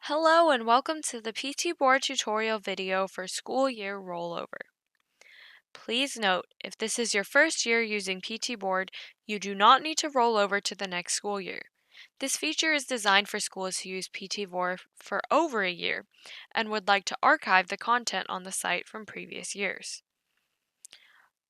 Hello and welcome to the PTBoard tutorial video for school year rollover. Please note, if this is your first year using PTBoard, you do not need to roll over to the next school year. This feature is designed for schools who use PTBoard for over a year and would like to archive the content on the site from previous years.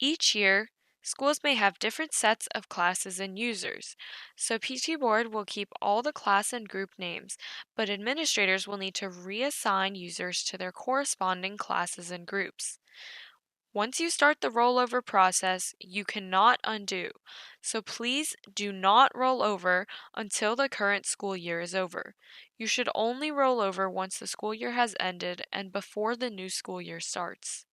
Each year, schools may have different sets of classes and users, so PTBoard will keep all the class and group names, but administrators will need to reassign users to their corresponding classes and groups. Once you start the rollover process, you cannot undo, so please do not roll over until the current school year is over. You should only roll over once the school year has ended and before the new school year starts.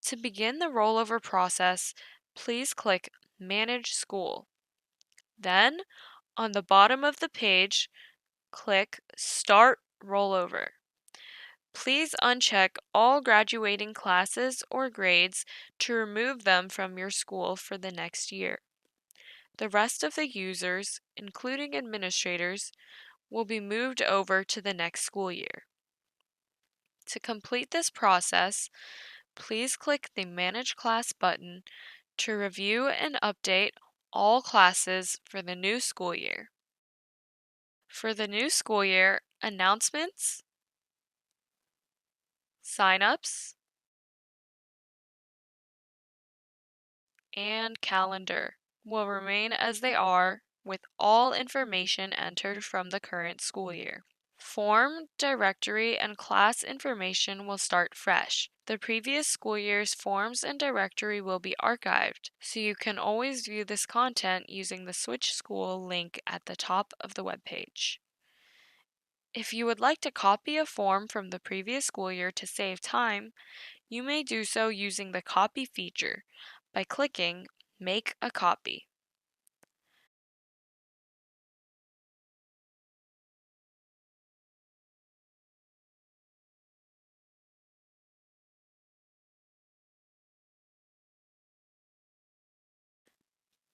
To begin the rollover process, please click Manage School. Then, on the bottom of the page, click Start Rollover. Please uncheck all graduating classes or grades to remove them from your school for the next year. The rest of the users, including administrators, will be moved over to the next school year. To complete this process, please click the Manage Class button to review and update all classes for the new school year. For the new school year, announcements, sign-ups, and calendar will remain as they are with all information entered from the current school year. Form, directory, and class information will start fresh. The previous school year's forms and directory will be archived, so you can always view this content using the Switch School link at the top of the web page. If you would like to copy a form from the previous school year to save time, you may do so using the Copy feature by clicking Make a Copy.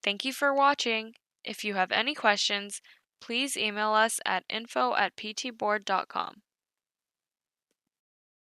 Thank you for watching. If you have any questions, please email us at info@ptboard.com.